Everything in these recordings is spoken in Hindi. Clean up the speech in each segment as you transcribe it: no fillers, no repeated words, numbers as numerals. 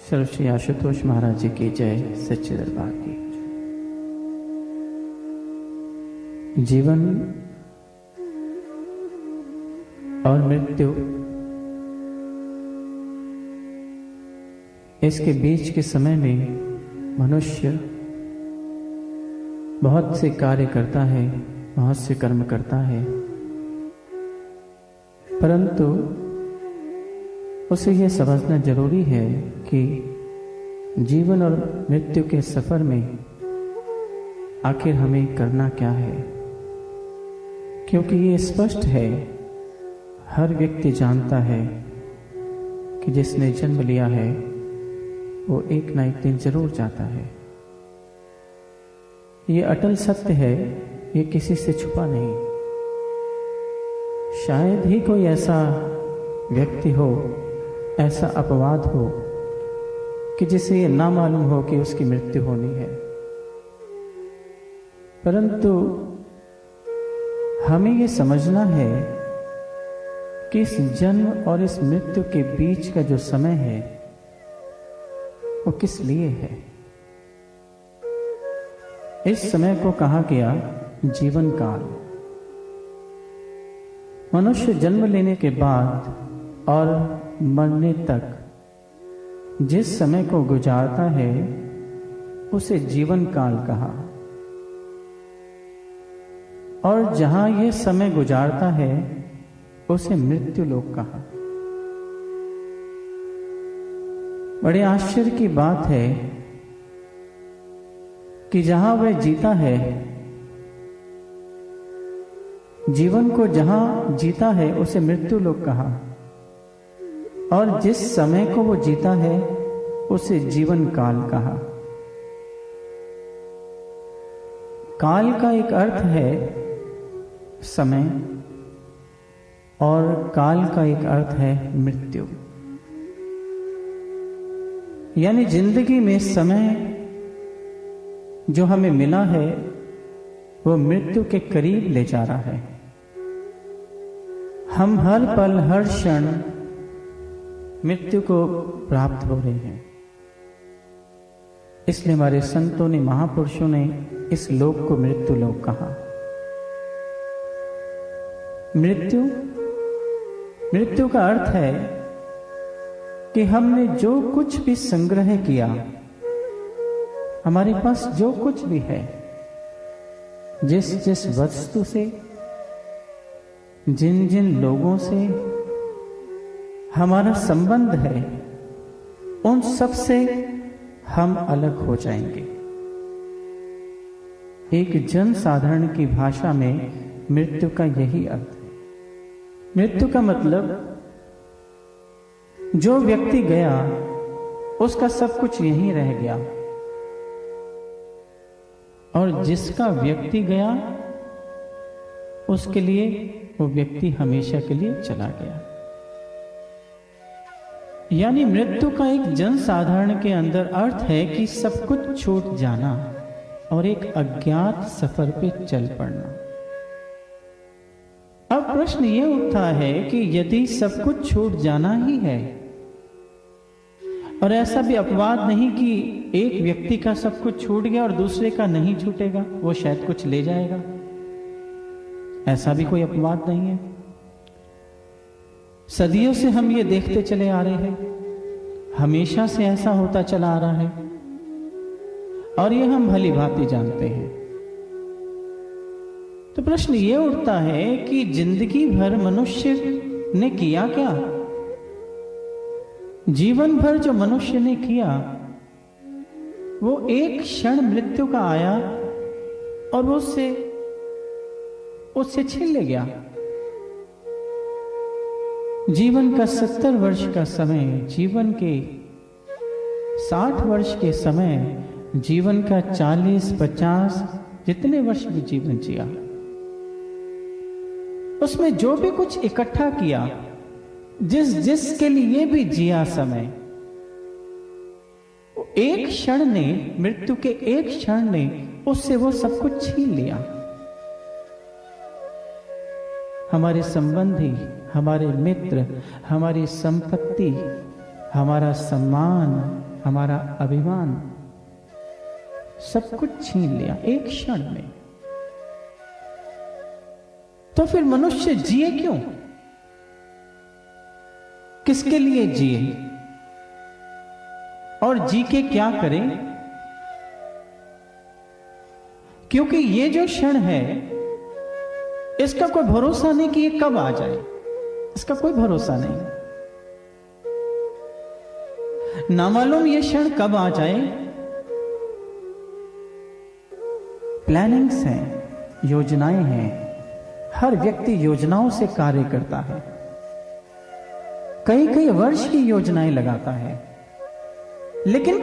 सर्व श्री आशुतोष महाराज जी की जय, सच्चे दरबार की। जीवन और मृत्यु, इसके बीच के समय में मनुष्य बहुत से कार्य करता है, बहुत से कर्म करता है, परंतु उसे यह समझना जरूरी है कि जीवन और मृत्यु के सफर में आखिर हमें करना क्या है। क्योंकि ये स्पष्ट है, हर व्यक्ति जानता है कि जिसने जन्म लिया है वो एक ना एक दिन जरूर जाता है। ये अटल सत्य है, ये किसी से छुपा नहीं। शायद ही कोई ऐसा व्यक्ति हो, ऐसा अपवाद हो कि जिसे ये ना मालूम हो कि उसकी मृत्यु होनी है। परंतु हमें ये समझना है कि इस जन्म और इस मृत्यु के बीच का जो समय है वो किस लिए है। इस समय को कहा गया जीवन काल। मनुष्य जन्म लेने के बाद और मरने तक जिस समय को गुजारता है उसे जीवन काल कहा, और जहां यह समय गुजारता है उसे मृत्यु लोक कहा। बड़े आश्चर्य की बात है कि जहां वह जीता है, जीवन को जहां जीता है उसे मृत्यु लोक कहा, और जिस समय को वो जीता है उसे जीवन काल कहा। काल का एक अर्थ है समय, और काल का एक अर्थ है मृत्यु। यानी जिंदगी में समय जो हमें मिला है वो मृत्यु के करीब ले जा रहा है। हम हर पल हर क्षण मृत्यु को प्राप्त हो रहे हैं। इसलिए हमारे संतों ने, महापुरुषों ने इस लोक को मृत्यु लोक कहा। मृत्यु का अर्थ है कि हमने जो कुछ भी संग्रह किया, हमारे पास जो कुछ भी है, जिस जिस वस्तु से, जिन जिन लोगों से हमारा संबंध है, उन सब से हम अलग हो जाएंगे। एक जन साधारण की भाषा में मृत्यु का यही अर्थ है। मृत्यु का मतलब जो व्यक्ति गया उसका सब कुछ यहीं रह गया, और जिसका व्यक्ति गया उसके लिए वो व्यक्ति हमेशा के लिए चला गया। यानी मृत्यु का एक जन साधारण के अंदर अर्थ है कि सब कुछ छूट जाना और एक अज्ञात सफर पे चल पड़ना। अब प्रश्न ये उठता है कि यदि सब कुछ छूट जाना ही है, और ऐसा भी अपवाद नहीं कि एक व्यक्ति का सब कुछ छूट गया और दूसरे का नहीं छूटेगा, वो शायद कुछ ले जाएगा, ऐसा भी कोई अपवाद नहीं है। सदियों से हम ये देखते चले आ रहे हैं, हमेशा से ऐसा होता चला आ रहा है, और ये हम भली भांति जानते हैं। तो प्रश्न ये उठता है कि जिंदगी भर मनुष्य ने किया क्या? जीवन भर जो मनुष्य ने किया वो एक क्षण मृत्यु का आया और वो उससे छीन ले गया। जीवन का 70 वर्ष का समय, जीवन के 60 वर्ष के समय, जीवन का 40-50 जितने वर्ष भी जीवन जिया, उसमें जो भी कुछ इकट्ठा किया, जिसके लिए भी जिया समय, एक क्षण ने, मृत्यु के एक क्षण ने उससे वो सब कुछ छीन लिया। हमारे संबंधी, हमारे मित्र, हमारी संपत्ति, हमारा सम्मान, हमारा अभिमान, सब कुछ छीन लिया एक क्षण में। तो फिर मनुष्य जिए क्यों? किसके लिए जिए और जी के क्या करें? क्योंकि ये जो क्षण है इसका कोई भरोसा नहीं कि ये कब आ जाए, इसका कोई भरोसा नहीं। ना मालूम ये क्षण कब आ जाए। प्लानिंग्स हैं, योजनाएं हैं, हर व्यक्ति योजनाओं से कार्य करता है, कई कई वर्ष की योजनाएं लगाता है, लेकिन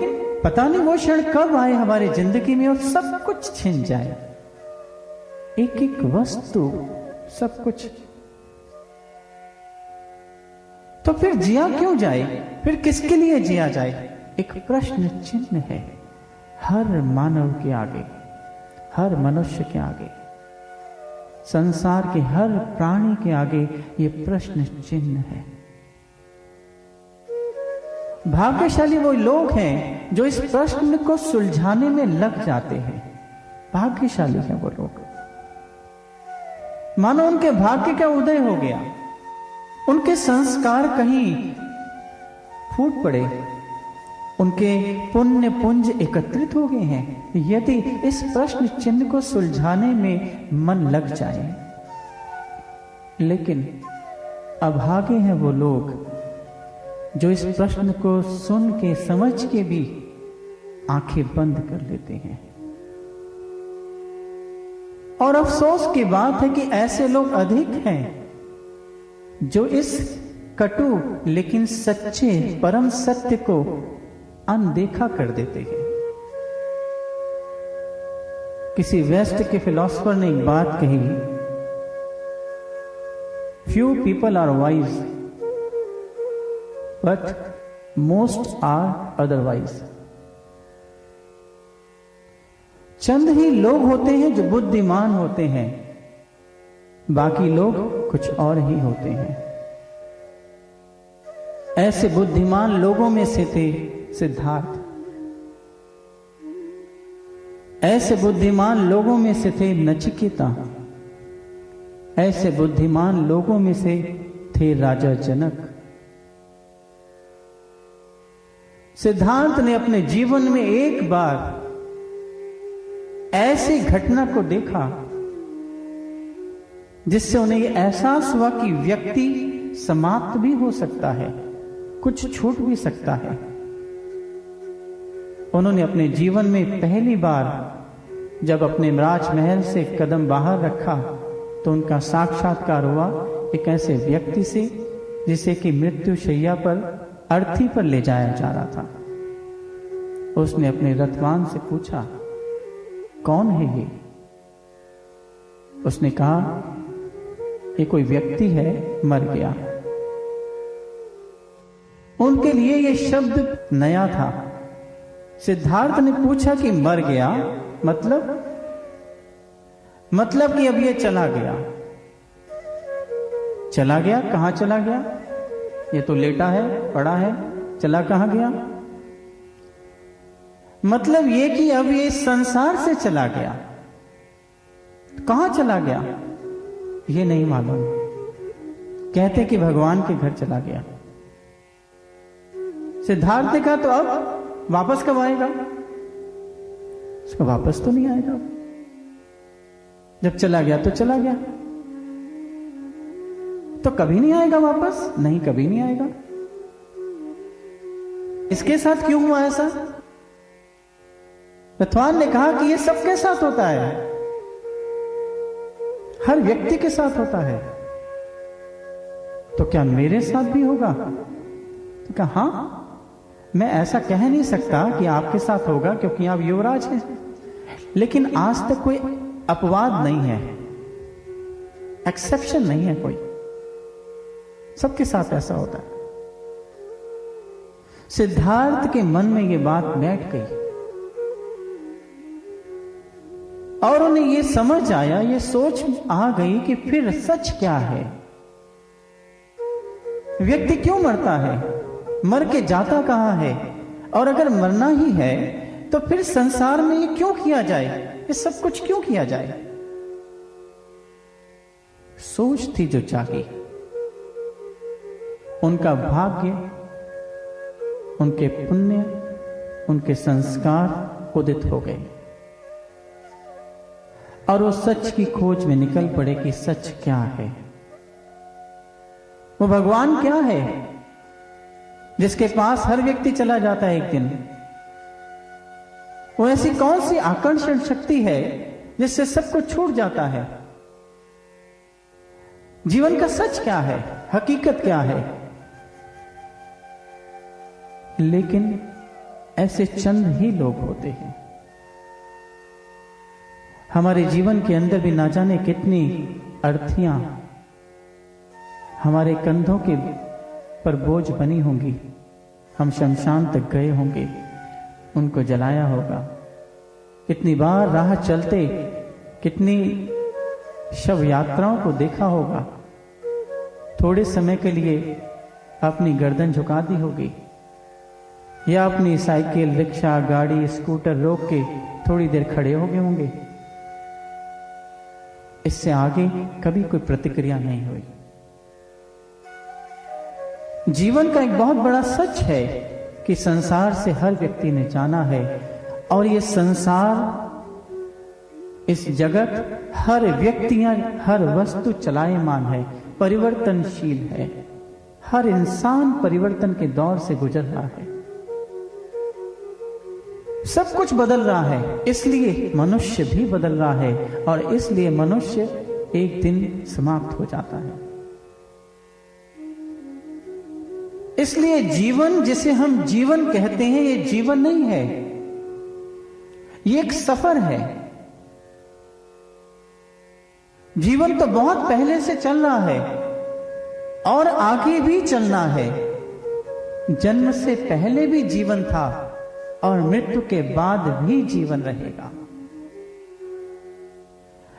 पता नहीं वो क्षण कब आए हमारी जिंदगी में और सब कुछ छिन जाए, एक एक वस्तु, सब कुछ। तो फिर जिया क्यों जाए? फिर किसके लिए जिया जाए? एक प्रश्न चिन्ह है हर मानव के आगे, हर मनुष्य के आगे, संसार के हर प्राणी के आगे ये प्रश्न चिन्ह है। भाग्यशाली वो लोग हैं जो इस प्रश्न को सुलझाने में लग जाते हैं। भाग्यशाली हैं वो लोग, मानो उनके भाग्य का उदय हो गया, उनके संस्कार कहीं फूट पड़े, उनके पुण्य पुंज एकत्रित हो गए हैं यदि इस प्रश्न चिन्ह को सुलझाने में मन लग जाए। लेकिन अभागे हैं वो लोग जो इस प्रश्न को सुन के समझ के भी आंखें बंद कर लेते हैं। और अफसोस की बात है कि ऐसे लोग अधिक हैं जो इस कटु लेकिन सच्चे परम सत्य को अनदेखा कर देते हैं। किसी वेस्ट के फिलोसोफर ने एक बात कही, few people are wise but most are otherwise. चंद ही लोग होते हैं जो बुद्धिमान होते हैं, बाकी लोग कुछ और ही होते हैं। ऐसे बुद्धिमान लोगों में से थे सिद्धार्थ, ऐसे बुद्धिमान लोगों में से थे नचिकेता, ऐसे बुद्धिमान लोगों में से थे राजा जनक। सिद्धार्थ ने अपने जीवन में एक बार ऐसी घटना को देखा जिससे उन्हें यह एहसास हुआ कि व्यक्ति समाप्त भी हो सकता है, कुछ छूट भी सकता है। उन्होंने अपने जीवन में पहली बार जब अपने राजमहल से कदम बाहर रखा तो उनका साक्षात्कार हुआ एक ऐसे व्यक्ति से जिसे कि मृत्यु शैया पर अर्थी पर ले जाया जा रहा था। उसने अपने रथवान से पूछा, कौन है ये? उसने कहा, ये कोई व्यक्ति है, मर गया। उनके लिए ये शब्द नया था। सिद्धार्थ ने पूछा कि मर गया मतलब कि अब ये चला गया। चला गया? कहां चला गया? ये तो लेटा है, पड़ा है, चला कहां गया? मतलब ये कि अब ये संसार से चला गया। कहां चला गया ये नहीं मालूम। कहते कि भगवान के घर चला गया। सिद्धार्थ ने कहा, तो अब वापस कब आएगा? उसका वापस तो नहीं आएगा। जब चला गया तो चला गया, तो कभी नहीं आएगा वापस? नहीं, कभी नहीं आएगा। इसके साथ क्यों हुआ ऐसा? रथवान ने कहा कि यह सबके साथ होता है, हर व्यक्ति के साथ होता है, तो क्या मेरे साथ भी होगा? तो कहा, हां, मैं ऐसा कह नहीं सकता कि आपके साथ होगा क्योंकि आप युवराज हैं, लेकिन आज तक कोई अपवाद नहीं है, एक्सेप्शन नहीं है कोई, सबके साथ ऐसा होता है। सिद्धार्थ के मन में यह बात बैठ गई और उन्हें यह समझ आया, यह सोच आ गई कि फिर सच क्या है। व्यक्ति क्यों मरता है? मर के जाता कहां है? और अगर मरना ही है तो फिर संसार में ये क्यों किया जाए, ये सब कुछ क्यों किया जाए? सोच थी जो जागी, उनका भाग्य, उनके पुण्य, उनके संस्कार उदित हो गए और वो सच की खोज में निकल पड़े कि सच क्या है, वो भगवान क्या है जिसके पास हर व्यक्ति चला जाता है एक दिन। वो ऐसी कौन सी आकर्षण शक्ति है जिससे सब कुछ छूट जाता है? जीवन का सच क्या है, हकीकत क्या है? लेकिन ऐसे चंद ही लोग होते हैं। हमारे जीवन के अंदर भी ना जाने कितनी अर्थियां हमारे कंधों के पर बोझ बनी होंगी। हम शमशान तक गए होंगे, उनको जलाया होगा। कितनी बार राह चलते कितनी शव यात्राओं को देखा होगा। थोड़े समय के लिए अपनी गर्दन झुका दी होगी या अपनी साइकिल, रिक्शा, गाड़ी, स्कूटर रोक के थोड़ी देर खड़े हो गए होंगे। इससे आगे कभी कोई प्रतिक्रिया नहीं हुई। जीवन का एक बहुत बड़ा सच है कि संसार से हर व्यक्ति ने जाना है और ये संसार, इस जगत, हर व्यक्तियां, हर वस्तु चलायमान है, परिवर्तनशील है। हर इंसान परिवर्तन के दौर से गुजर रहा है, सब कुछ बदल रहा है, इसलिए मनुष्य भी बदल रहा है और इसलिए मनुष्य एक दिन समाप्त हो जाता है। इसलिए जीवन, जिसे हम जीवन कहते हैं, ये जीवन नहीं है, ये एक सफर है। जीवन तो बहुत पहले से चल रहा है और आगे भी चलना है। जन्म से पहले भी जीवन था और मृत्यु के बाद भी जीवन रहेगा।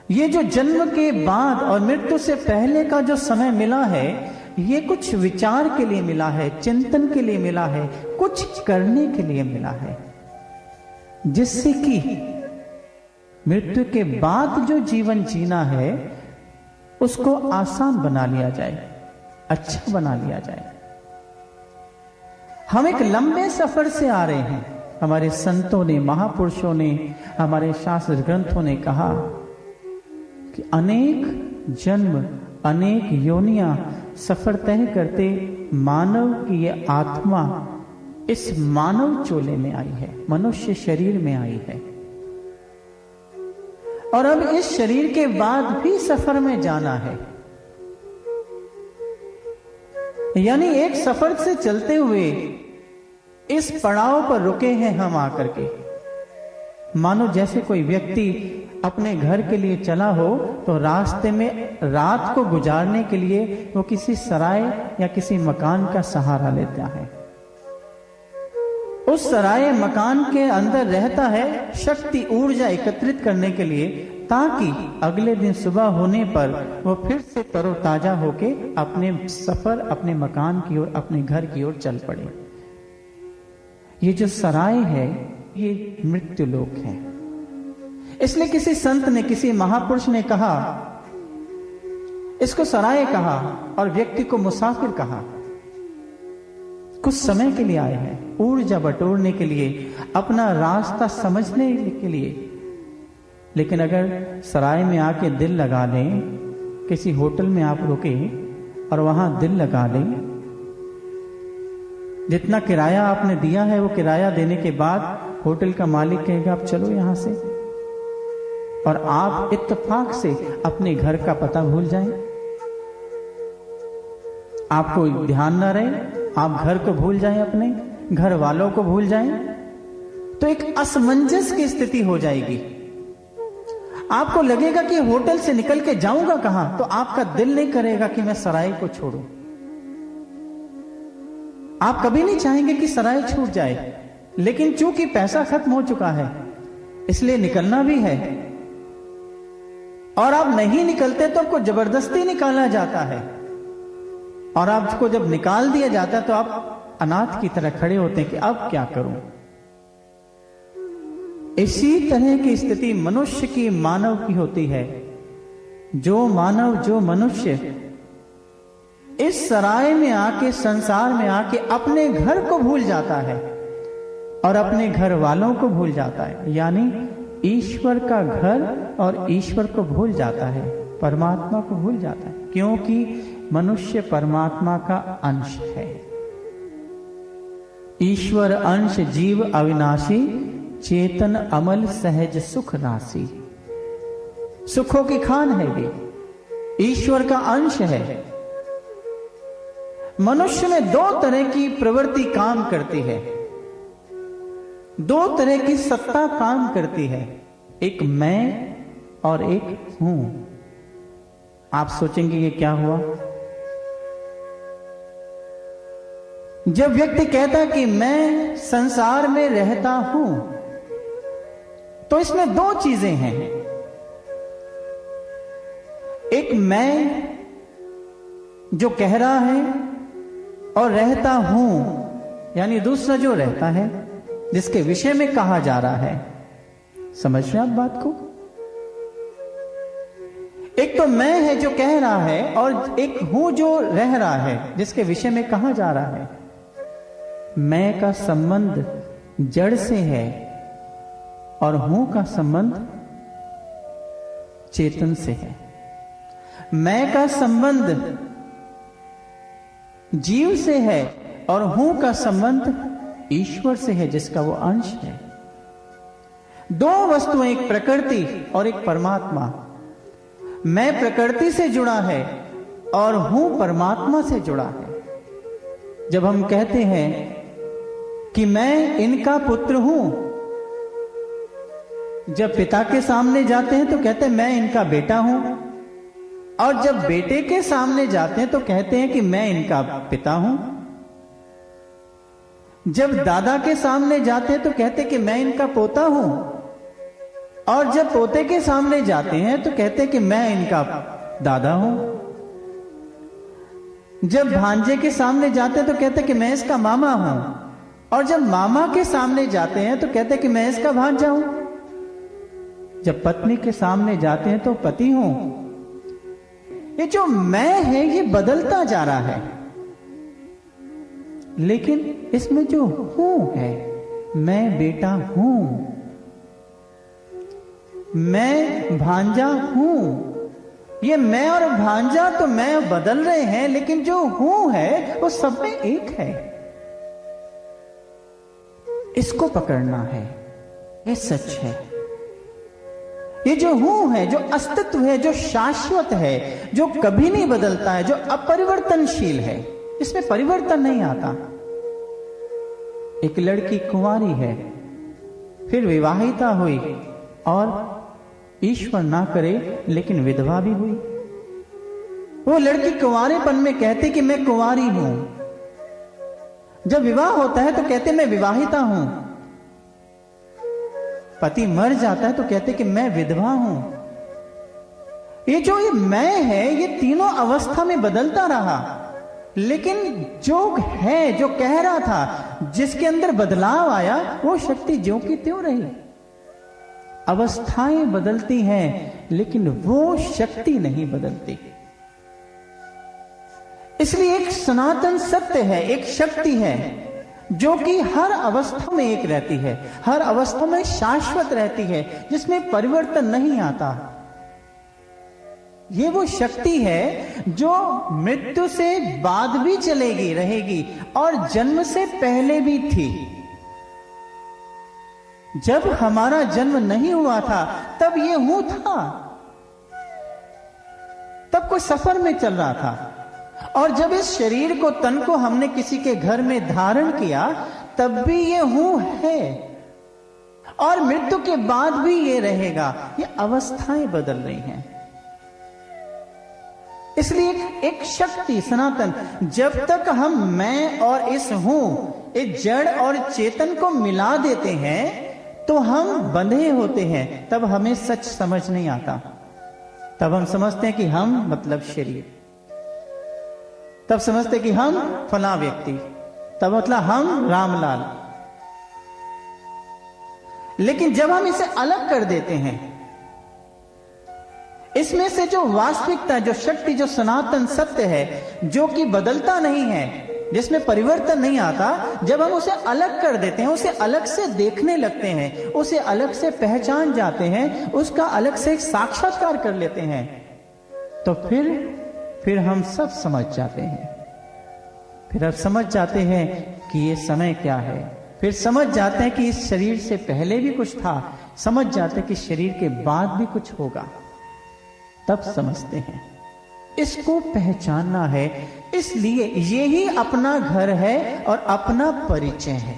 ये जो जन्म के बाद और मृत्यु से पहले का जो समय मिला है, ये कुछ विचार के लिए मिला है, चिंतन के लिए मिला है, कुछ करने के लिए मिला है, जिससे कि मृत्यु के बाद जो जीवन जीना है उसको आसान बना लिया जाए, अच्छा बना लिया जाए। हम एक लंबे सफर से आ रहे हैं। हमारे संतों ने, महापुरुषों ने, हमारे शास्त्र ग्रंथों ने कहा कि अनेक जन्म, अनेक योनियां सफर तय करते मानव की ये आत्मा इस मानव चोले में आई है, मनुष्य शरीर में आई है और अब इस शरीर के बाद भी सफर में जाना है। यानी एक सफर से चलते हुए इस पड़ाव पर रुके हैं हम आकर के। मानो जैसे कोई व्यक्ति अपने घर के लिए चला हो तो रास्ते में रात को गुजारने के लिए वो किसी सराय या किसी मकान का सहारा लेता है। उस सराय मकान के अंदर रहता है शक्ति, ऊर्जा एकत्रित करने के लिए, ताकि अगले दिन सुबह होने पर वो फिर से तरोताजा होके अपने सफर, अपने मकान की ओर, अपने घर की ओर चल पड़े। ये जो सराय है ये मृत्यु लोक है। इसलिए किसी संत ने, किसी महापुरुष ने कहा, इसको सराय कहा और व्यक्ति को मुसाफिर कहा। कुछ समय के लिए आए हैं, ऊर्जा बटोरने के लिए, अपना रास्ता समझने के लिए। लेकिन अगर सराय में आके दिल लगा लें, किसी होटल में आप रुके और वहां दिल लगा लें, जितना किराया आपने दिया है वो किराया देने के बाद होटल का मालिक कहेगा आप चलो यहां से, और आप इत्तेफाक से अपने घर का पता भूल जाएं, आपको ध्यान ना रहे, आप घर को भूल जाएं, अपने घर वालों को भूल जाएं, तो एक असमंजस की स्थिति हो जाएगी। आपको लगेगा कि होटल से निकल के जाऊंगा कहां, तो आपका दिल नहीं करेगा कि मैं सराय को छोड़ूं। आप कभी नहीं चाहेंगे कि सराय छूट जाए, लेकिन चूंकि पैसा खत्म हो चुका है इसलिए निकलना भी है, और आप नहीं निकलते तो आपको जबरदस्ती निकाला जाता है, और आपको जब निकाल दिया जाता है तो आप अनाथ की तरह खड़े होते हैं कि अब क्या करूं। इसी तरह की स्थिति मनुष्य की, मानव की होती है। जो मानव, जो मनुष्य इस सराय में आके, संसार में आके अपने घर को भूल जाता है और अपने घर वालों को भूल जाता है, यानी ईश्वर का घर और ईश्वर को भूल जाता है, परमात्मा को भूल जाता है, क्योंकि मनुष्य परमात्मा का अंश है। ईश्वर अंश जीव अविनाशी, चेतन अमल सहज सुख राशि। सुखों की खान है ये, ईश्वर का अंश है। मनुष्य में दो तरह की प्रवृत्ति काम करती है, दो तरह की सत्ता काम करती है, एक मैं और एक हूं। आप सोचेंगे ये क्या हुआ? जब व्यक्ति कहता है कि मैं संसार में रहता हूं, तो इसमें दो चीजें हैं। एक मैं जो कह रहा है और रहता हूं, यानी दूसरा जो रहता है, जिसके विषय में कहा जा रहा है। समझ रहे आप बात को? एक तो मैं है जो कह रहा है, और एक हूं जो रह रहा है, जिसके विषय में कहा जा रहा है। मैं का संबंध जड़ से है और हूं का संबंध चेतन से है। मैं का संबंध जीव से है और हूं का संबंध ईश्वर से है, जिसका वो अंश है। दो वस्तुएं, एक प्रकृति और एक परमात्मा। मैं प्रकृति से जुड़ा है और हूं परमात्मा से जुड़ा है। जब हम कहते हैं कि मैं इनका पुत्र हूं, जब पिता के सामने जाते हैं तो कहते हैं मैं इनका बेटा हूं, और जब बेटे के सामने जाते हैं तो कहते हैं कि मैं इनका पिता हूं। जब दादा के सामने जाते हैं तो कहते हैं कि मैं इनका पोता हूं, और जब पोते के सामने जाते हैं तो कहते हैं कि मैं इनका दादा हूं। जब भांजे के सामने जाते हैं तो कहते हैं कि मैं इसका मामा हूं, और जब मामा के सामने जाते हैं तो कहते हैं कि मैं इसका भांजा हूं। जब पत्नी के सामने जाते हैं तो पति हूं। ये जो मैं है ये बदलता जा रहा है, लेकिन इसमें जो हूं है, मैं बेटा हूं, मैं भांजा हूं। ये मैं और भांजा तो मैं बदल रहे हैं, लेकिन जो हूं है वो सब में एक है। इसको पकड़ना है, ये सच है। ये जो हूं है, जो अस्तित्व है, जो शाश्वत है, जो कभी नहीं बदलता है, जो अपरिवर्तनशील है, इसमें परिवर्तन नहीं आता। एक लड़की कुंवारी है, फिर विवाहिता हुई, और ईश्वर ना करे लेकिन विधवा भी हुई। वो लड़की कुंवारेपन में कहती कि मैं कुंवारी हूं, जब विवाह होता है तो कहते मैं विवाहिता हूं। पति मर जाता है तो कहते कि मैं विधवा हूं। ये जो ये मैं है, ये तीनों अवस्था में बदलता रहा, लेकिन जो है, जो कह रहा था, जिसके अंदर बदलाव आया, वो शक्ति ज्यों की त्यों रही। अवस्थाएं बदलती हैं, लेकिन वो शक्ति नहीं बदलती। इसलिए एक सनातन सत्य है, एक शक्ति है, जो कि हर अवस्था में एक रहती है, हर अवस्था में शाश्वत रहती है, जिसमें परिवर्तन नहीं आता। ये वो शक्ति है जो मृत्यु से बाद भी चलेगी, रहेगी, और जन्म से पहले भी थी। जब हमारा जन्म नहीं हुआ था तब ये हूं था, तब कोई सफर में चल रहा था, और जब इस शरीर को, तन को हमने किसी के घर में धारण किया, तब भी ये हूं है, और मृत्यु के बाद भी ये रहेगा। ये अवस्थाएं बदल रही हैं। इसलिए एक शक्ति सनातन, जब तक हम मैं और इस हूं, इस जड़ और चेतन को मिला देते हैं तो हम बंधे होते हैं। तब हमें सच समझ नहीं आता, तब हम समझते हैं कि हम मतलब शरीर, तब समझते कि हम फला व्यक्ति, तब मतलब हम रामलाल। लेकिन जब हम इसे अलग कर देते हैं, इसमें से जो वास्तविकता, जो शक्ति, जो सनातन सत्य है, जो कि बदलता नहीं है, जिसमें परिवर्तन नहीं आता, जब हम उसे अलग कर देते हैं, उसे अलग से देखने लगते हैं, उसे अलग से पहचान जाते हैं, उसका अलग से एक साक्षात्कार कर लेते हैं, तो फिर हम सब समझ जाते हैं। फिर अब समझ जाते हैं कि ये समय क्या है, फिर समझ जाते हैं कि इस शरीर से पहले भी कुछ था, समझ जाते हैं कि शरीर के बाद भी कुछ होगा, तब समझते हैं। इसको पहचानना है। इसलिए यही अपना घर है और अपना परिचय है।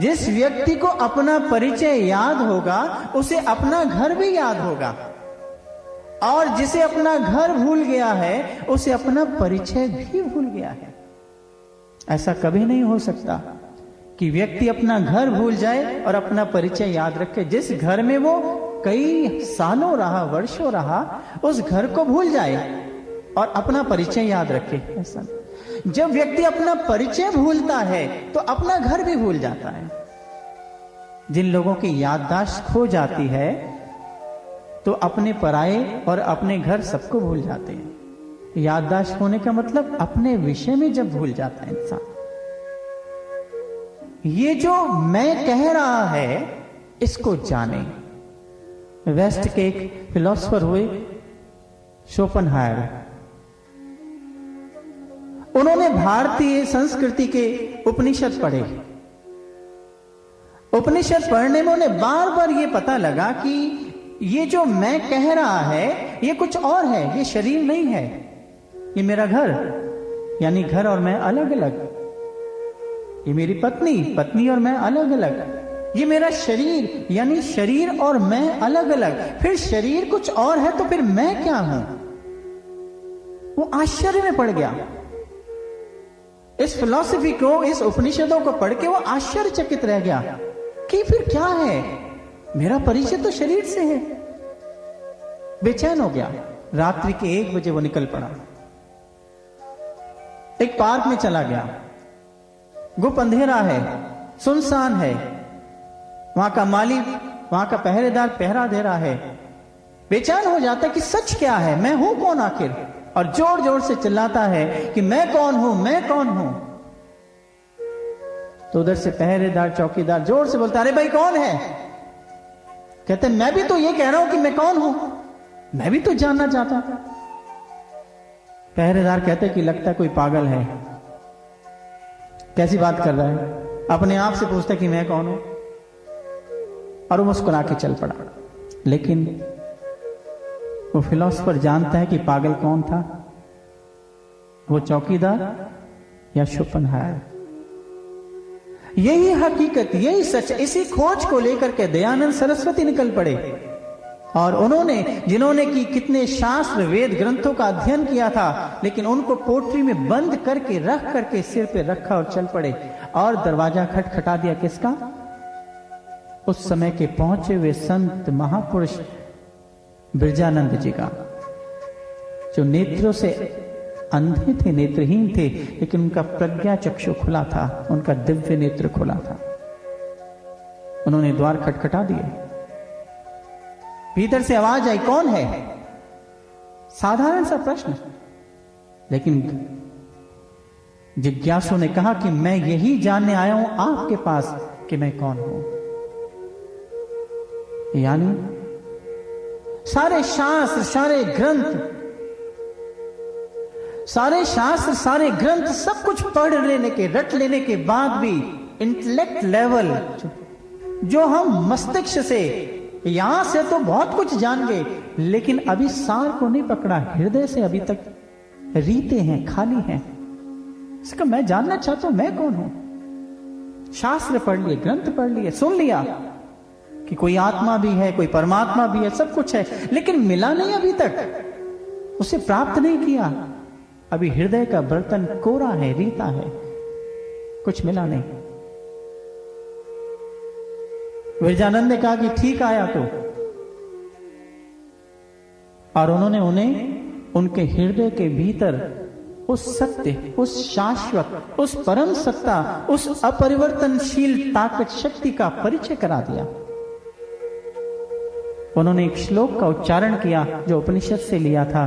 जिस व्यक्ति को अपना परिचय याद होगा, उसे अपना घर भी याद होगा, और जिसे अपना घर भूल गया है, उसे अपना परिचय भी भूल गया है। ऐसा कभी नहीं हो सकता कि व्यक्ति अपना घर भूल जाए और अपना परिचय याद रखे। जिस घर में वो कई सालों रहा, वर्षों रहा, उस घर को भूल जाए और अपना परिचय याद रखे। ऐसा जब व्यक्ति अपना परिचय भूलता है तो अपना घर भी भूल जाता है। जिन लोगों की याददाश्त खो जाती है तो अपने पराये और अपने घर सबको भूल जाते हैं। याददाश्त होने का मतलब अपने विषय में जब भूल जाता है इंसान। ये जो मैं कह रहा है, इसको जाने। वेस्ट के एक फिलोसोफर हुए शोपेनहायर। उन्होंने भारतीय संस्कृति के उपनिषद पढ़े। उपनिषद पढ़ने में उन्हें बार बार ये पता लगा कि ये जो मैं कह रहा है, ये कुछ और है, ये शरीर नहीं है, ये मेरा घर, यानी घर और मैं अलग अलग, ये मेरी पत्नी, पत्नी और मैं अलग अलग, ये मेरा शरीर, यानी शरीर और मैं अलग अलग, फिर शरीर कुछ और है, तो फिर मैं क्या हूं? वो आश्चर्य में पड़ गया। इस फिलॉसफी को, इस उपनिषदों को पढ़ के वो आश्चर्यचकित रह गया कि फिर क्या है? मेरा परिचय तो शरीर से है। बेचैन हो गया। रात्रि के 1 बजे वो निकल पड़ा, एक पार्क में चला गया। गुप्त अंधेरा है, सुनसान है, वहां का माली, वहां का पहरेदार पहरा दे रहा है। बेचैन हो जाता है कि सच क्या है, मैं हूं कौन आखिर, और जोर जोर से चिल्लाता है कि मैं कौन हूं, मैं कौन हूं। तो उधर से पहरेदार, चौकीदार जोर से बोलता, अरे भाई कौन है? कहते मैं भी तो ये कह रहा हूं कि मैं कौन हूं, मैं भी तो जानना चाहता था। पहरेदार कहते कि लगता है कोई पागल है, कैसी बात कर रहा है, अपने आप से पूछता कि मैं कौन हूं, और वो मुस्कुरा के चल पड़ा। लेकिन वो फिलोसोफर जानता है कि पागल कौन था, वो चौकीदार या शोपेनहायर। यही हकीकत, यही सच, इसी खोज को लेकर के दयानंद सरस्वती निकल पड़े। और उन्होंने, जिन्होंने कि कितने शास्त्र वेद ग्रंथों का अध्ययन किया था, लेकिन उनको पोटरी में बंद करके रख करके सिर पे रखा और चल पड़े। और दरवाजा खटखटा दिया किसका? उस समय के पहुंचे हुए संत महापुरुष बिरजानंद जी का, जो नेत्रों से अंधे थे, नेत्रहीन थे, लेकिन उनका प्रज्ञा चक्षु खुला था, उनका दिव्य नेत्र खुला था। उन्होंने द्वार खटखटा दिए। भीतर से आवाज आई, कौन है? साधारण सा प्रश्न, लेकिन जिज्ञासु ने कहा कि मैं यही जानने आया हूं आपके पास कि मैं कौन हूं। यानी सारे शास्त्र, सारे ग्रंथ, सारे ग्रंथ सब कुछ पढ़ लेने के, रट लेने के बाद भी इंटेलेक्ट लेवल, जो हम मस्तिष्क से, यहां से तो बहुत कुछ जान गए, लेकिन अभी सार को नहीं पकड़ा। हृदय से अभी तक रीते हैं, खाली हैं। इसका मैं जानना चाहता हूं मैं कौन हूं। शास्त्र पढ़ लिए, ग्रंथ पढ़ लिए, सुन लिया कि कोई आत्मा भी है, कोई परमात्मा भी है, सब कुछ है, लेकिन मिला नहीं अभी तक, उसे प्राप्त नहीं किया। अभी हृदय का बर्तन कोरा है, रीता है, कुछ मिला नहीं। विरजानंद ने कहा कि ठीक आया तो, और उन्होंने उन्हें उनके हृदय के भीतर उस सत्य, उस शाश्वत, उस परम सत्ता, उस अपरिवर्तनशील ताकत शक्ति का परिचय करा दिया। उन्होंने एक श्लोक का उच्चारण किया जो उपनिषद से लिया था,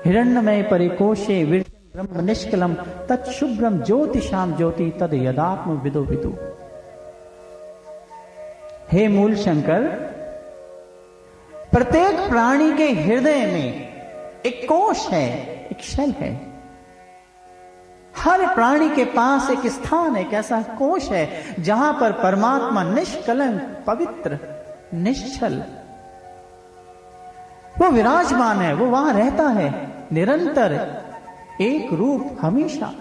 हिरण्यमय परिकोशे विरजं ब्रह्म निष्कलम तत्शुभ्रम ज्योतिषाम ज्योति तद यदात्म विदो विदु। हे मूल शंकर, प्रत्येक प्राणी के हृदय में एक कोश है, एक शेल है। हर प्राणी के पास एक स्थान, एक ऐसा कोश है जहां पर परमात्मा निष्कलंक, पवित्र, निश्चल वो विराजमान है, वो वहां रहता है निरंतर, एक रूप, हमेशा।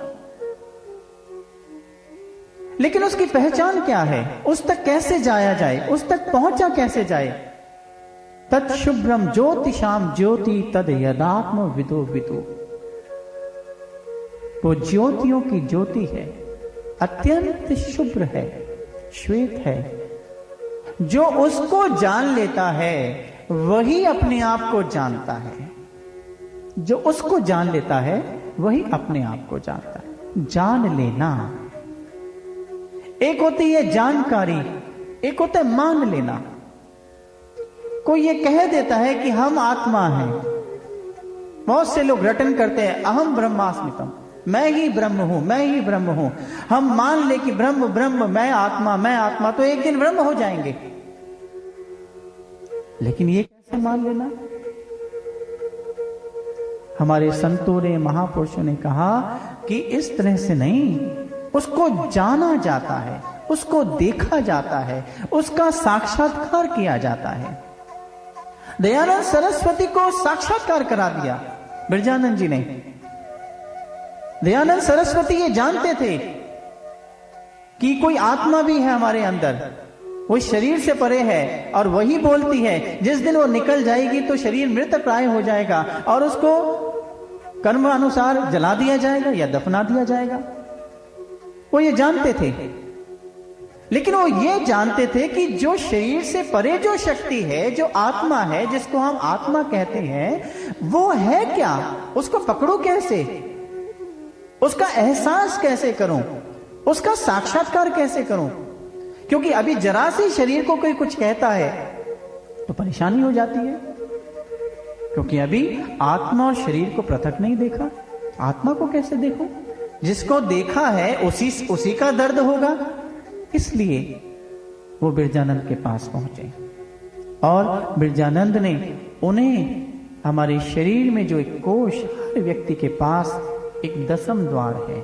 लेकिन उसकी पहचान क्या है? उस तक कैसे जाया जाए? उस तक पहुंचा कैसे जाए? तत्शुभ्रम ज्योतिषाम ज्योति तद यदात्म विदो विदु। वो ज्योतियों की ज्योति है, अत्यंत शुभ्र है, श्वेत है। जो उसको जान लेता है वही अपने आप को जानता है। जो उसको जान लेता है वही अपने आप को जानता है। जान लेना एक होती है जानकारी, एक होता है मान लेना। कोई ये कह देता है कि हम आत्मा हैं। बहुत से लोग रटन करते हैं, अहम ब्रह्मास्मितम, मैं ही ब्रह्म हूं, मैं ही ब्रह्म हूं। हम मान ले कि ब्रह्म ब्रह्म, मैं आत्मा, तो एक दिन ब्रह्म हो जाएंगे। लेकिन ये कैसे मान लेना? हमारे संतों ने, महापुरुषों ने कहा कि इस तरह से नहीं, उसको जाना जाता है, उसको देखा जाता है, उसका साक्षात्कार किया जाता है। दयानंद सरस्वती को साक्षात्कार करा दिया बिरजानंद जी ने। दयानंद सरस्वती ये जानते थे कि कोई आत्मा भी है हमारे अंदर, वो शरीर से परे है, और वही बोलती है जिस दिन वो निकल जाएगी तो शरीर मृत प्राय हो जाएगा और उसको कर्म अनुसार जला दिया जाएगा या दफना दिया जाएगा। वो ये जानते थे। लेकिन वो ये जानते थे कि जो शरीर से परे जो शक्ति है, जो आत्मा है, जिसको हम आत्मा कहते हैं, वो है क्या? उसको पकड़ू कैसे? उसका एहसास कैसे करूं? उसका साक्षात्कार कैसे करूं? क्योंकि अभी जरा से शरीर को कोई कुछ कहता है तो परेशानी हो जाती है, क्योंकि अभी आत्मा और शरीर को पृथक नहीं देखा। आत्मा को कैसे देखूं? जिसको देखा है उसी का दर्द होगा। इसलिए वो बिरजानंद के पास पहुंचे और बिरजानंद ने उन्हें, हमारे शरीर में जो एक कोश, हर व्यक्ति के पास एक दसम द्वार है।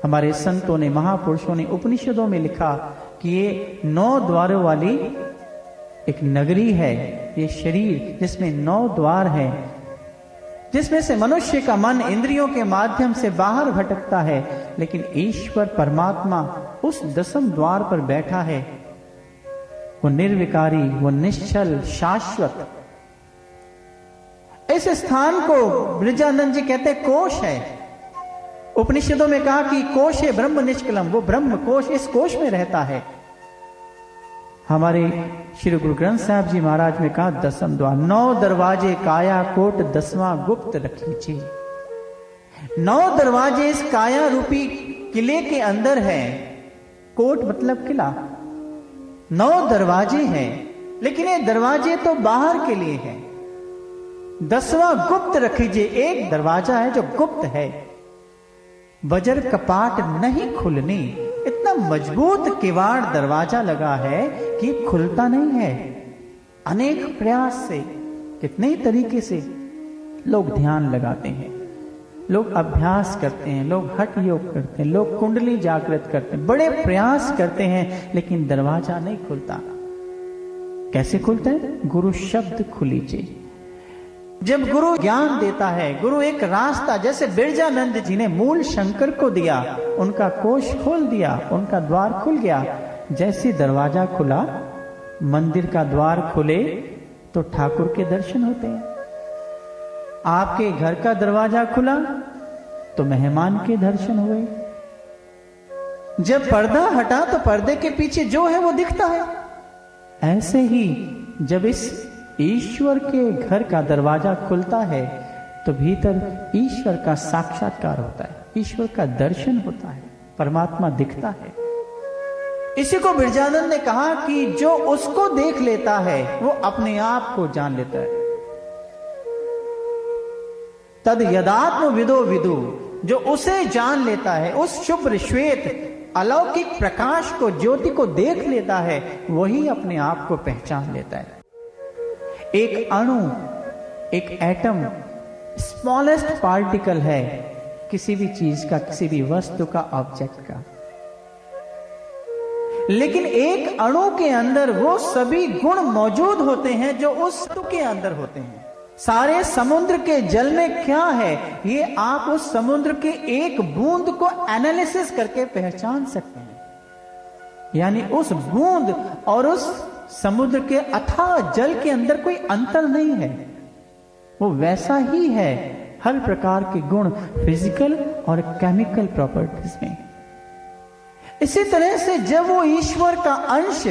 हमारे संतों ने, महापुरुषों ने उपनिषदों में लिखा कि ये 9 द्वारों वाली एक नगरी है, ये शरीर जिसमें 9 द्वार है, जिसमें से मनुष्य का मन इंद्रियों के माध्यम से बाहर भटकता है, लेकिन ईश्वर परमात्मा उस दसम द्वार पर बैठा है। वो निर्विकारी, वो निश्चल, शाश्वत। इस स्थान को ब्रजानंद जी कहते कोश है। उपनिषदों में कहा कि कोश है ब्रह्म निष्कलम, वो ब्रह्म कोश इस कोश में रहता है। हमारे श्री गुरु ग्रंथ साहब जी महाराज में कहा दसम द्वार, 9 दरवाजे काया कोट 10वां गुप्त रखीचे। 9 दरवाजे इस काया रूपी किले के अंदर है। कोट मतलब किला। 9 दरवाजे हैं, लेकिन ये दरवाजे तो बाहर के लिए हैं। 10वां गुप्त रखीजे, एक दरवाजा है जो गुप्त है। वज्र कपाट नहीं खुलनी, इतना मजबूत किवाड़ दरवाजा लगा है कि खुलता नहीं है। अनेक प्रयास से, कितने ही तरीके से लोग ध्यान लगाते हैं, लोग अभ्यास करते हैं, लोग हठ योग करते हैं, लोग कुंडली जागृत करते हैं, बड़े प्रयास करते हैं, लेकिन दरवाजा नहीं खुलता। कैसे खुलता है? गुरु शब्द खुलीजे। जब गुरु ज्ञान देता है, गुरु एक रास्ता, जैसे बिरजानंद जी ने मूल शंकर को दिया, उनका कोश खोल दिया, उनका द्वार खुल गया। जैसे दरवाजा खुला, मंदिर का द्वार खुले तो ठाकुर के दर्शन होते हैं। आपके घर का दरवाजा खुला तो मेहमान के दर्शन हुए। जब पर्दा हटा तो पर्दे के पीछे जो है वो दिखता है। ऐसे ही जब इस ईश्वर के घर का दरवाजा खुलता है तो भीतर ईश्वर का साक्षात्कार होता है, ईश्वर का दर्शन होता है, परमात्मा दिखता है। इसी को बिरजानंद ने कहा कि जो उसको देख लेता है वो अपने आप को जान लेता है। तद यदात्म विदो विदु, जो उसे जान लेता है, उस शुभ्र श्वेत अलौकिक प्रकाश को, ज्योति को देख लेता है, वही अपने आप को पहचान लेता है। एक अणु, एक एटम स्मॉलेस्ट पार्टिकल है किसी भी चीज का, किसी भी वस्तु का, ऑब्जेक्ट का, लेकिन एक अणु के अंदर वो सभी गुण मौजूद होते हैं जो उस वस्तु के अंदर होते हैं। सारे समुद्र के जल में क्या है, ये आप उस समुद्र के एक बूंद को एनालिसिस करके पहचान सकते हैं। यानी उस बूंद और उस समुद्र के अथाह जल के अंदर कोई अंतर नहीं है, वो वैसा ही है, हर प्रकार के गुण, फिजिकल और केमिकल प्रॉपर्टीज में। इसी तरह से जब वो ईश्वर का अंश,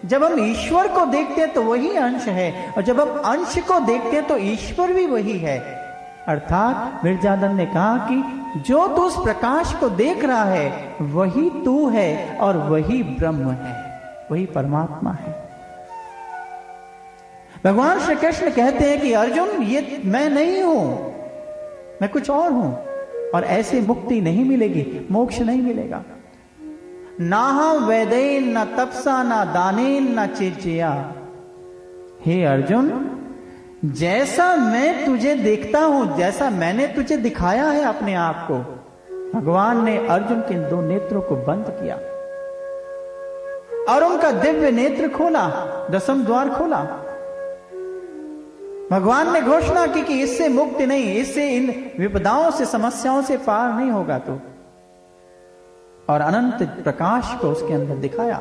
जब हम ईश्वर को देखते हैं तो वही अंश है, और जब हम अंश को देखते हैं तो ईश्वर भी वही है। अर्थात बिरजानंद ने कहा कि जो तू उस प्रकाश को देख रहा है वही तू है और वही ब्रह्म है, वही परमात्मा है। भगवान श्री कृष्ण कहते हैं कि अर्जुन, ये मैं नहीं हूं, मैं कुछ और हूं, और ऐसे मुक्ति नहीं मिलेगी, मोक्ष नहीं मिलेगा। ना हम वेदेन न तपसा न दानेन न चेचिया। हे अर्जुन, जैसा मैं तुझे देखता हूं, जैसा मैंने तुझे दिखाया है अपने आप को, भगवान ने अर्जुन के दो नेत्रों को बंद किया और उनका दिव्य नेत्र खोला, दसम द्वार खोला। भगवान ने घोषणा की कि इससे मुक्ति नहीं, इससे इन विपदाओं से, समस्याओं से पार नहीं होगा तू, और अनंत प्रकाश को उसके अंदर दिखाया।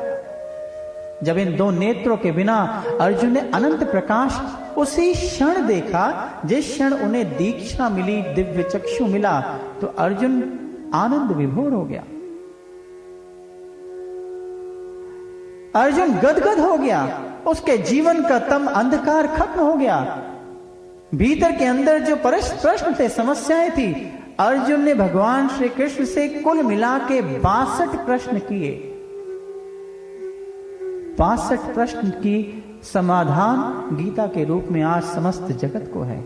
जब इन दो नेत्रों के बिना अर्जुन ने अनंत प्रकाश उसी क्षण देखा जिस क्षण उन्हें दीक्षा मिली, दिव्य चक्षु मिला, तो अर्जुन आनंद विभोर हो गया। अर्जुन गदगद हो गया, उसके जीवन का तम अंधकार खत्म हो गया। भीतर के अंदर जो प्रश्न थे, समस्याएं थी, अर्जुन ने भगवान श्री कृष्ण से कुल मिला के 62 प्रश्न किए। 62 प्रश्न की समाधान गीता के रूप में आज समस्त जगत को है,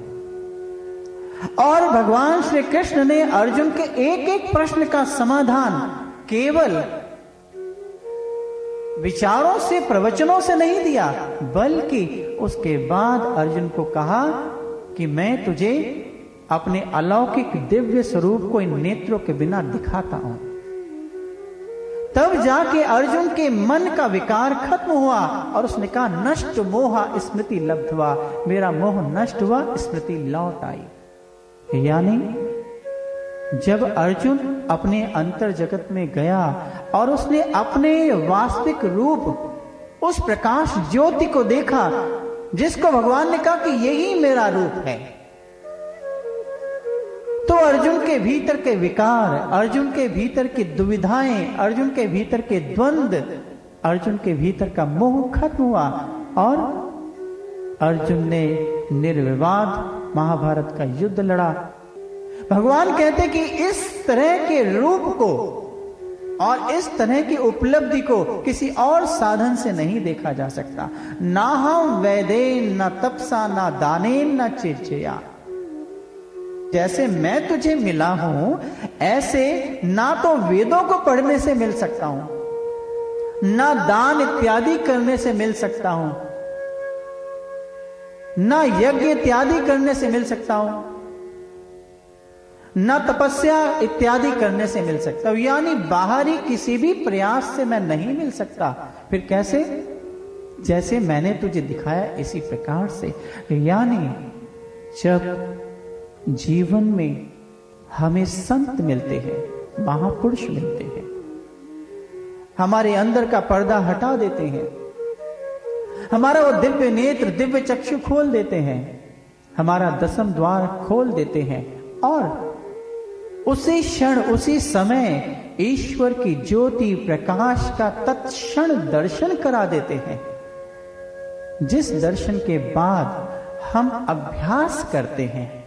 और भगवान श्री कृष्ण ने अर्जुन के एक एक प्रश्न का समाधान केवल विचारों से, प्रवचनों से नहीं दिया, बल्कि उसके बाद अर्जुन को कहा कि मैं तुझे अपने अलौकिक दिव्य स्वरूप को इन नेत्रों के बिना दिखाता हूं। तब जाके अर्जुन के मन का विकार खत्म हुआ और उसने कहा, नष्ट मोहा स्मृति लब्ध्वा, मेरा मोह नष्ट हुआ, स्मृति लौट आई। यानी जब अर्जुन अपने अंतर जगत में गया और उसने अपने वास्तविक रूप, उस प्रकाश ज्योति को देखा जिसको भगवान ने कहा कि यही मेरा रूप है, तो अर्जुन के भीतर के विकार, अर्जुन के भीतर की दुविधाएं, अर्जुन के भीतर के द्वंद्व, अर्जुन के भीतर का मोह खत्म हुआ और अर्जुन ने निर्विवाद महाभारत का युद्ध लड़ा। भगवान कहते कि इस तरह के रूप को और इस तरह की उपलब्धि को किसी और साधन से नहीं देखा जा सकता। ना हम वैदेन न तपसा न दानेन न चिरचया। जैसे मैं तुझे मिला हूं, ऐसे ना तो वेदों को पढ़ने से मिल सकता हूं, ना दान इत्यादि करने से मिल सकता हूं, ना यज्ञ इत्यादि करने से मिल सकता हूं, न तपस्या इत्यादि करने से मिल सकता हूं। यानी बाहरी किसी भी प्रयास से मैं नहीं मिल सकता। फिर कैसे? जैसे मैंने तुझे दिखाया इसी प्रकार से। यानी जब जीवन में हमें संत मिलते हैं, महापुरुष मिलते हैं, हमारे अंदर का पर्दा हटा देते हैं, हमारा वो दिव्य नेत्र, दिव्य चक्षु खोल देते हैं, हमारा दसम द्वार खोल देते हैं और उसी क्षण, उसी समय ईश्वर की ज्योति प्रकाश का तत्क्षण दर्शन करा देते हैं, जिस दर्शन के बाद हम अभ्यास करते हैं।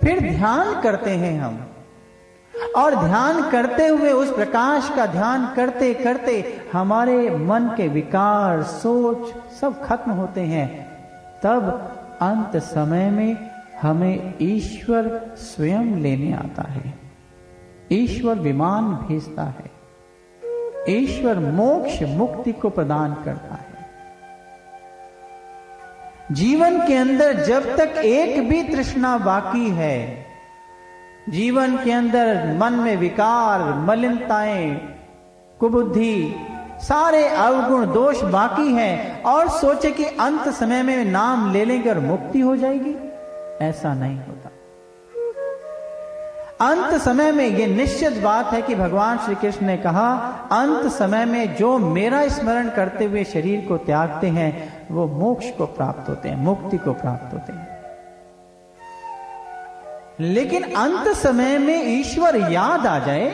फिर ध्यान करते हैं हम, और ध्यान करते हुए उस प्रकाश का ध्यान करते करते हमारे मन के विकार, सोच सब खत्म होते हैं। तब अंत समय में हमें ईश्वर स्वयं लेने आता है, ईश्वर विमान भेजता है, ईश्वर मोक्ष मुक्ति को प्रदान करता है। जीवन के अंदर जब तक एक भी तृष्णा बाकी है, जीवन के अंदर मन में विकार, मलिनताएं, कुबुद्धि, सारे अवगुण दोष बाकी हैं, और सोचे कि अंत समय में नाम ले लेंगे और मुक्ति हो जाएगी, ऐसा नहीं होता। अंत समय में यह निश्चित बात है कि भगवान श्री कृष्ण ने कहा, अंत समय में जो मेरा स्मरण करते हुए शरीर को त्यागते हैं वो मोक्ष को प्राप्त होते हैं, मुक्ति को प्राप्त होते हैं। लेकिन अंत समय में ईश्वर याद आ जाए,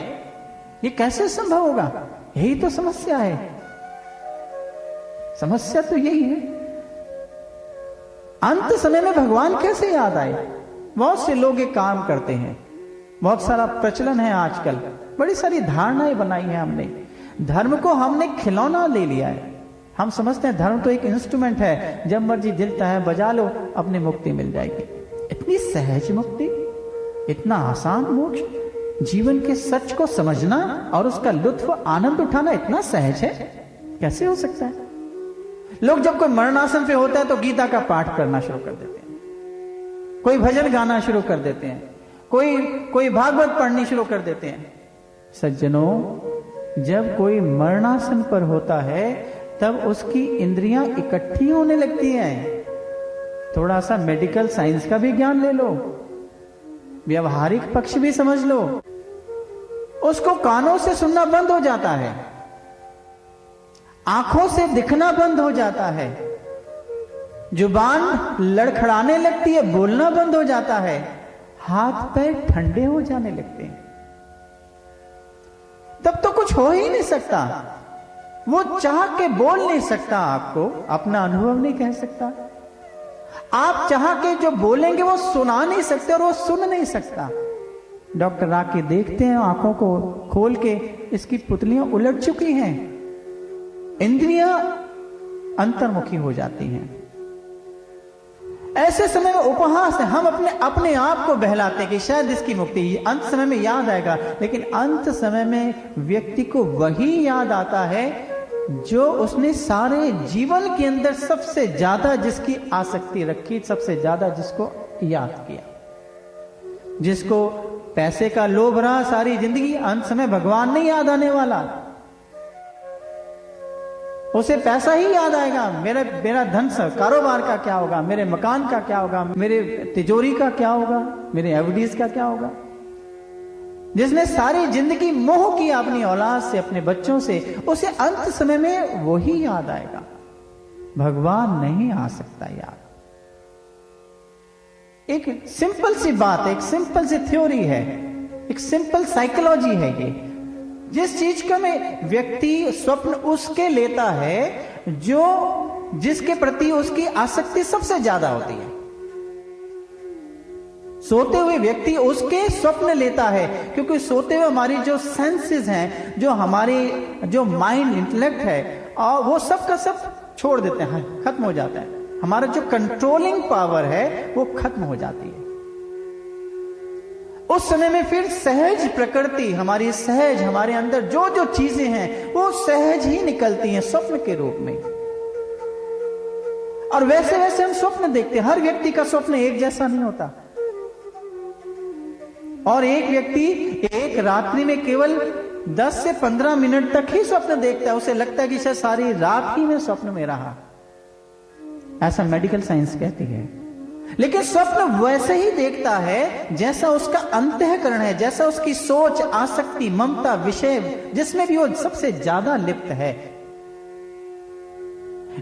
ये कैसे संभव होगा? यही तो समस्या है। समस्या तो यही है, अंत समय में भगवान कैसे याद आए? बहुत से लोग ये काम करते हैं, बहुत सारा प्रचलन है आजकल, बड़ी सारी धारणाएं बनाई है हमने। धर्म को हमने खिलौना ले लिया है। हम समझते हैं धर्म तो एक इंस्ट्रूमेंट है, जब मर्जी दिल चाहे बजा लो, अपनी मुक्ति मिल जाएगी। इतनी सहज मुक्ति, इतना आसान मोक्ष, जीवन के सच को समझना और उसका लुत्फ आनंद उठाना इतना सहज है, कैसे हो सकता है? लोग जब कोई मरणासन पे होता है तो गीता का पाठ करना शुरू कर देते हैं, कोई भजन गाना शुरू कर देते हैं, कोई भागवत पढ़नी शुरू कर देते हैं। सज्जनों, जब कोई मरणासन पर होता है तब उसकी इंद्रियां इकट्ठी होने लगती हैं। थोड़ा सा मेडिकल साइंस का भी ज्ञान ले लो, व्यवहारिक पक्ष भी समझ लो। उसको कानों से सुनना बंद हो जाता है, आंखों से दिखना बंद हो जाता है, जुबान लड़खड़ाने लगती है, बोलना बंद हो जाता है, हाथ पैर ठंडे हो जाने लगते हैं। तब तो कुछ हो ही नहीं सकता। वो चाह के बोल नहीं सकता, आपको अपना अनुभव नहीं कह सकता। आप चाह के जो बोलेंगे वो सुना नहीं सकते और वो सुन नहीं सकता। डॉक्टर आके देखते हैं, आंखों को खोल के इसकी पुतलियां उलट चुकी हैं, इंद्रियां अंतर्मुखी हो जाती हैं। ऐसे समय में उपहास है, हम अपने आप को बहलाते हैं कि शायद इसकी मुक्ति अंत समय में याद आएगा। लेकिन अंत समय में व्यक्ति को वही याद आता है जो उसने सारे जीवन के अंदर सबसे ज्यादा जिसकी आसक्ति रखी, सबसे ज्यादा जिसको याद किया, जिसको पैसे का लोभ रहा सारी जिंदगी। अंत समय भगवान नहीं याद आने वाला, उसे पैसा ही याद आएगा। मेरा धन से कारोबार का क्या होगा, मेरे मकान का क्या होगा, मेरे तिजोरी का क्या होगा, मेरे एफडीज का क्या होगा। जिसने सारी जिंदगी मोह किया अपनी औलाद से, अपने बच्चों से, उसे अंत समय में वही याद आएगा, भगवान नहीं आ सकता याद। एक सिंपल सी बात, एक सिंपल सी थ्योरी है, एक सिंपल साइकोलॉजी है ये। जिस चीज का में व्यक्ति स्वप्न उसके लेता है जो जिसके प्रति उसकी आसक्ति सबसे ज्यादा होती है। सोते हुए व्यक्ति उसके स्वप्न लेता है, क्योंकि सोते हुए हमारी जो सेंसेस हैं, जो हमारी जो माइंड इंटेलेक्ट है, और वो सब का सब छोड़ देते हैं, खत्म हो जाता है। हमारा जो कंट्रोलिंग पावर है वो खत्म हो जाती है। उस समय में फिर सहज प्रकृति, हमारी सहज, हमारे अंदर जो जो चीजें हैं वो सहज ही निकलती हैं स्वप्न के रूप में। और वैसे वैसे हम स्वप्न देखते हैं। हर व्यक्ति का स्वप्न एक जैसा नहीं होता, और एक व्यक्ति एक रात्रि में केवल 10 से 15 मिनट तक ही स्वप्न देखता है। उसे लगता है कि शायद सारी रात ही में स्वप्न में रहा, ऐसा मेडिकल साइंस कहती है। लेकिन स्वप्न वैसे ही देखता है जैसा उसका अंतःकरण है, जैसा उसकी सोच, आसक्ति, ममता, विषय जिसमें भी वो सबसे ज्यादा लिप्त है।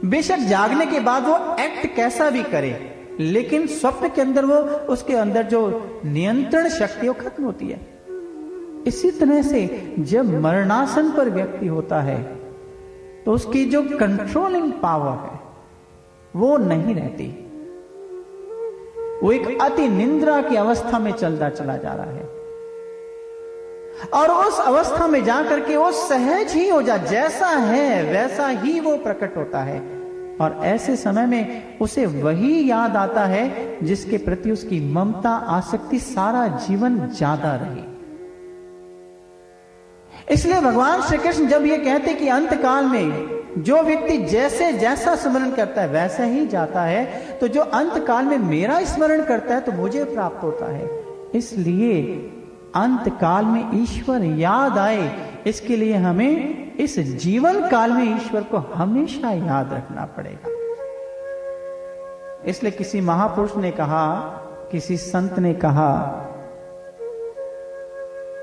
बेशक जागने के बाद वो एक्ट कैसा भी करे, लेकिन स्वप्न के अंदर वो, उसके अंदर जो नियंत्रण शक्ति वो खत्म होती है। इसी तरह से जब मरणासन पर व्यक्ति होता है तो उसकी जो कंट्रोलिंग पावर है वो नहीं रहती। वो एक अति निंद्रा की अवस्था में चलता चला जा रहा है। और उस अवस्था में जाकर के वो सहज ही हो जा, जैसा है वैसा ही वो प्रकट होता है। और ऐसे समय में उसे वही याद आता है जिसके प्रति उसकी ममता आसक्ति सारा जीवन ज्यादा रही। इसलिए भगवान श्री कृष्ण जब ये कहते कि अंत काल में जो व्यक्ति जैसे जैसा स्मरण करता है वैसा ही जाता है, तो जो अंत काल में मेरा स्मरण करता है तो मुझे प्राप्त होता है। इसलिए अंत काल में ईश्वर याद आए, इसके लिए हमें इस जीवन काल में ईश्वर को हमेशा याद रखना पड़ेगा। इसलिए किसी महापुरुष ने कहा, किसी संत ने कहा,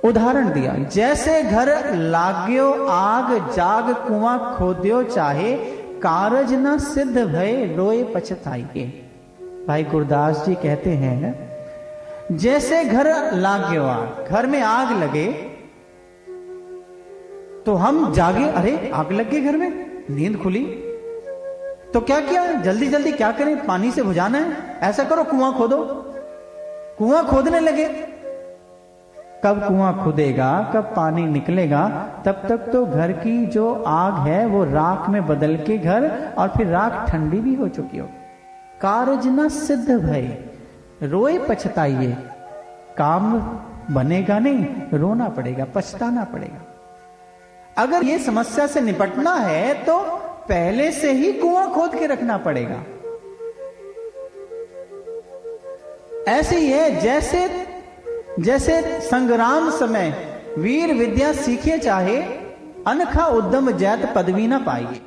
उदाहरण दिया, जैसे घर लाग्यो आग जाग कुआं खोद्यो चाहे, कारज न सिद्ध भय रोए पछताइए। भाई गुरदास जी कहते हैं, जैसे घर लाग्यो आग, घर में आग लगे तो हम जागे, अरे आग लग गई घर में, नींद खुली तो क्या किया, जल्दी जल्दी क्या करें, पानी से बुझाना है, ऐसा करो कुआं खोदो। कुआं खोदने लगे, कब कुआं खुदेगा, कब पानी निकलेगा, तब तक तो घर की जो आग है वो राख में बदल के घर, और फिर राख ठंडी भी हो चुकी हो। कारज न सिद्ध भय रोए पछताइए, काम बनेगा नहीं, रोना पड़ेगा, पछताना पड़ेगा। अगर ये समस्या से निपटना है तो पहले से ही कुआं खोद के रखना पड़ेगा। ऐसे ही है, जैसे संग्राम समय वीर विद्या सीखे चाहे, अनखा उद्यम जैत पदवी ना पाइए।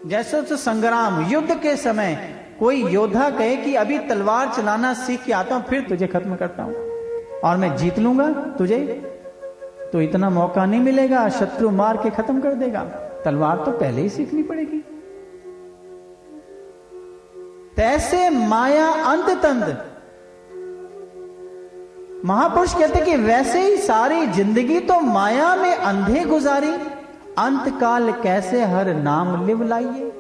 जैसे तो संग्राम युद्ध के समय कोई योद्धा कहे कि अभी तलवार चलाना सीख के आता हूं, फिर तुझे खत्म करता हूं और मैं जीत लूंगा तुझे, तो इतना मौका नहीं मिलेगा, शत्रु मार के खत्म कर देगा, तलवार तो पहले ही सीखनी पड़ेगी। तैसे माया अंत तंद, महापुरुष कहते कि वैसे ही सारी जिंदगी तो माया में अंधे गुजारी, अंत काल कैसे हर नाम लिव लाइए।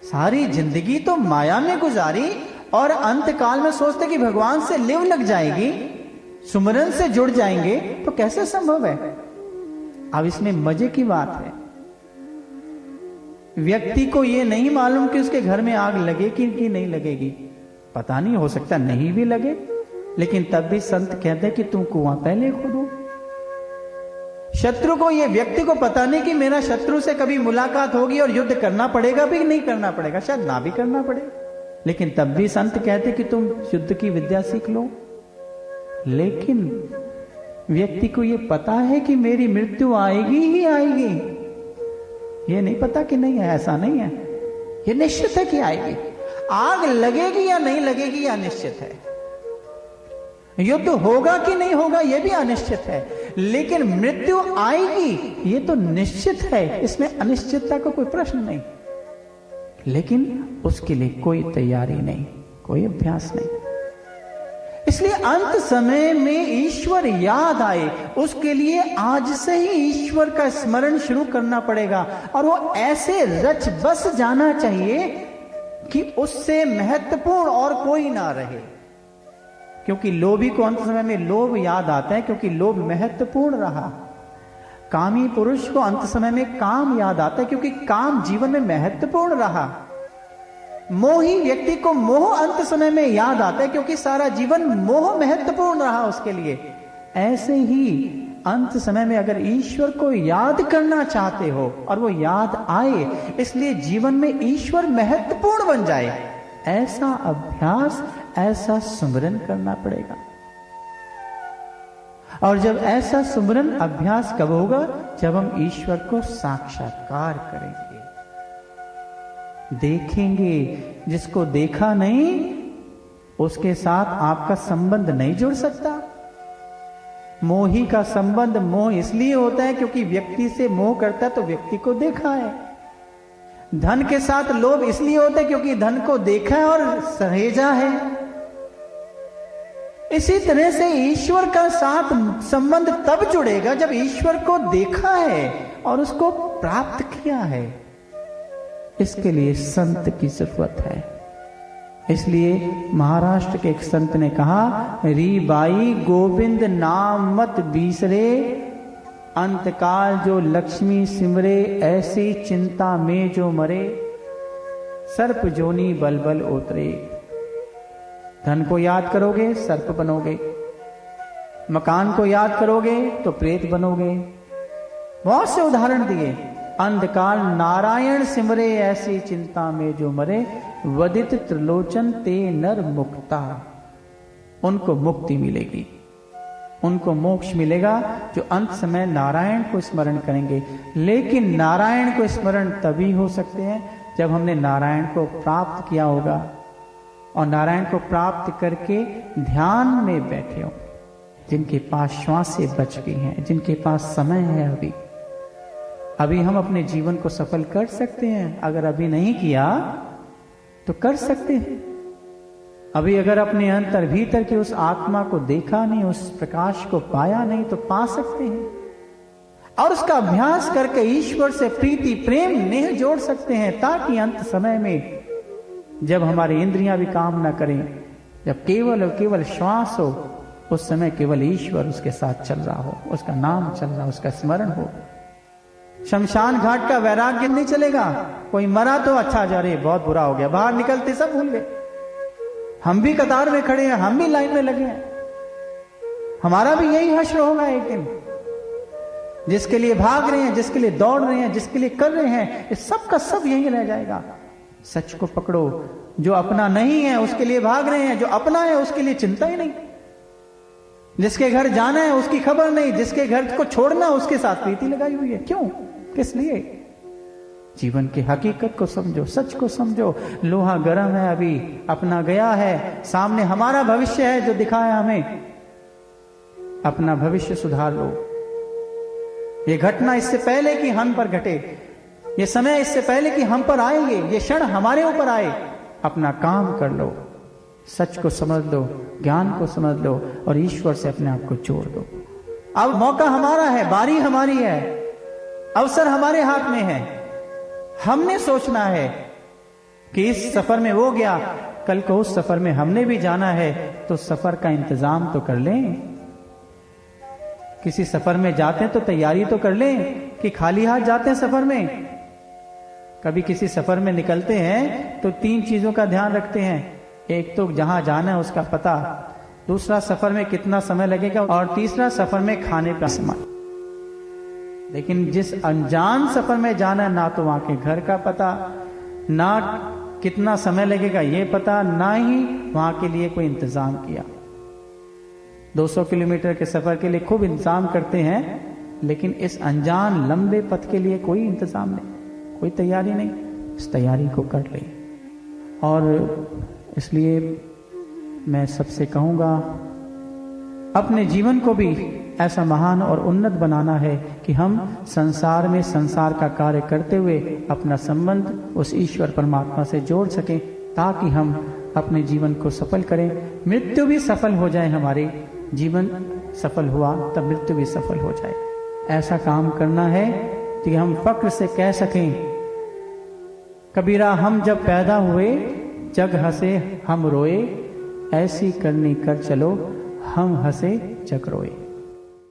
सारी जिंदगी तो माया में गुजारी और अंत काल में सोचते कि भगवान से लिव लग जाएगी, सुमरन से जुड़ जाएंगे, तो कैसे संभव है। अब इसमें मजे की बात है, व्यक्ति को यह नहीं मालूम कि उसके घर में आग लगेगी कि नहीं लगेगी, पता नहीं, हो सकता नहीं भी लगे, लेकिन तब भी संत कहते कि तुम कुआं पहले खोदो। शत्रु को, ये व्यक्ति को पता नहीं कि मेरा शत्रु से कभी मुलाकात होगी और युद्ध करना पड़ेगा भी नहीं करना पड़ेगा, शायद ना भी करना पड़े, लेकिन तब भी संत कहते कि तुम युद्ध की विद्या सीख लो। लेकिन व्यक्ति को यह पता है कि मेरी मृत्यु आएगी ही आएगी, यह नहीं पता कि नहीं है, ऐसा नहीं है, यह निश्चित है कि आएगी। आग लगेगी या नहीं लगेगी यह अनिश्चित है, युद्ध होगा कि नहीं होगा यह भी अनिश्चित है, लेकिन मृत्यु आएगी यह तो निश्चित है, इसमें अनिश्चितता का कोई प्रश्न नहीं। लेकिन उसके लिए कोई तैयारी नहीं, कोई अभ्यास नहीं। इसलिए अंत समय में ईश्वर याद आए, उसके लिए आज से ही ईश्वर का स्मरण शुरू करना पड़ेगा, और वो ऐसे रच बस जाना चाहिए कि उससे महत्वपूर्ण और कोई ना रहे। क्योंकि लोभी को अंत समय में लोभ याद आता है, क्योंकि लोभ महत्वपूर्ण रहा। कामी पुरुष को अंत समय में काम याद आता है, क्योंकि काम जीवन में महत्वपूर्ण रहा। मोही व्यक्ति को मोह अंत समय में याद आता है, क्योंकि सारा जीवन मोह महत्वपूर्ण रहा उसके लिए। ऐसे ही अंत समय में अगर ईश्वर को याद करना चाहते हो और वो याद आए, इसलिए जीवन में ईश्वर महत्वपूर्ण बन जाए, ऐसा अभ्यास, ऐसा सुमरन करना पड़ेगा। और जब ऐसा सुमरन अभ्यास कब होगा, जब हम ईश्वर को साक्षात्कार करेंगे, देखेंगे। जिसको देखा नहीं उसके साथ आपका संबंध नहीं जुड़ सकता। मोही का संबंध मोह इसलिए होता है क्योंकि व्यक्ति से मोह करता है तो व्यक्ति को देखा है। धन के साथ लोभ इसलिए होता है क्योंकि धन को देखा है और सहेजा है। इसी तरह से ईश्वर का साथ संबंध तब जुड़ेगा जब ईश्वर को देखा है और उसको प्राप्त किया है। इसके लिए संत की जरूरत है। इसलिए महाराष्ट्र के एक संत ने कहा, री बाई गोविंद नाम मत बीसरे, अंतकाल जो लक्ष्मी सिमरे, ऐसी चिंता में जो मरे, सर्प जोनी बलबल उतरे। धन को याद करोगे सर्प बनोगे, मकान को याद करोगे तो प्रेत बनोगे। बहुत से उदाहरण दिए। अंधकाल नारायण सिमरे, ऐसी चिंता में जो मरे, वदित त्रिलोचन ते नर मुक्ता। उनको मुक्ति मिलेगी, उनको मोक्ष मिलेगा जो अंत समय नारायण को स्मरण करेंगे। लेकिन नारायण को स्मरण तभी हो सकते हैं जब हमने नारायण को प्राप्त किया होगा, और नारायण को प्राप्त करके ध्यान में बैठे हो। जिनके पास श्वासें बच गई हैं, जिनके पास समय है, अभी हम अपने जीवन को सफल कर सकते हैं। अगर अभी नहीं किया तो कर सकते हैं। अभी अगर अपने अंतर भीतर की उस आत्मा को देखा नहीं, उस प्रकाश को पाया नहीं, तो पा सकते हैं। और उसका अभ्यास करके ईश्वर से प्रीति प्रेम नेह जोड़ सकते हैं, ताकि अंत समय में जब हमारी इंद्रियां भी काम ना करें, जब केवल और केवल श्वास हो, उस समय केवल ईश्वर उसके साथ चल रहा हो, उसका नाम चल रहा हो, उसका स्मरण हो। शमशान घाट का वैराग्य नहीं चलेगा। कोई मरा तो अच्छा, जा रही बहुत बुरा हो गया, बाहर निकलते सब भूल गए। हम भी कतार में खड़े हैं, हम भी लाइन में लगे हैं, हमारा भी यही हश्र होगा एक दिन। जिसके लिए भाग रहे हैं, जिसके लिए दौड़ रहे हैं, जिसके लिए कर रहे हैं, ये सब का सब यही रह जाएगा। सच को पकड़ो। जो अपना नहीं है उसके लिए भाग रहे हैं, जो अपना है उसके लिए चिंता ही नहीं। जिसके घर जाना है उसकी खबर नहीं, जिसके घर को छोड़ना उसके साथ प्रीति लगाई हुई है। क्यों, किस लिए? जीवन की हकीकत को समझो, सच को समझो। लोहा गर्म है, अभी अपना गया है, सामने हमारा भविष्य है जो दिखाया हमें। अपना भविष्य सुधार लो। ये घटना इससे पहले कि हम पर घटे, ये समय इससे पहले कि हम पर आएंगे, ये क्षण हमारे ऊपर आए, अपना काम कर लो, सच को समझ लो, ज्ञान को समझ लो, और ईश्वर से अपने आप को जोड़ दो। अब मौका हमारा है, बारी हमारी है, अवसर हमारे हाथ में है। हमने सोचना है कि इस सफर में वो गया, कल को उस सफर में हमने भी जाना है, तो सफर का इंतजाम तो कर लें। किसी सफर में जाते हैं तो तैयारी तो कर लें कि खाली हाथ जाते हैं सफर में। कभी किसी सफर में निकलते हैं तो 3 चीजों का ध्यान रखते हैं। एक तो जहां जाना है उसका पता, दूसरा सफर में कितना समय लगेगा, और तीसरा सफर में खाने का सामान। लेकिन जिस अनजान सफर में जाना है, ना तो वहां के घर का पता, ना कितना समय लगेगा ये पता, ना ही वहां के लिए कोई इंतजाम किया। 200 किलोमीटर के सफर के लिए खूब इंतजाम करते हैं, लेकिन इस अनजान लंबे पथ के लिए कोई इंतजाम नहीं, कोई तैयारी नहीं। इस तैयारी को कर ले। और इसलिए मैं सबसे कहूंगा, अपने जीवन को भी ऐसा महान और उन्नत बनाना है कि हम संसार में संसार का कार्य करते हुए अपना संबंध उस ईश्वर परमात्मा से जोड़ सकें, ताकि हम अपने जीवन को सफल करें। मृत्यु भी सफल हो जाए, हमारे जीवन सफल हुआ तब मृत्यु भी सफल हो जाए। ऐसा काम करना है कि हम फक्र से कह सकें, कबीरा हम जब पैदा हुए जग हंसे हम रोए, ऐसी करनी कर चलो हम हंसे जग रोए।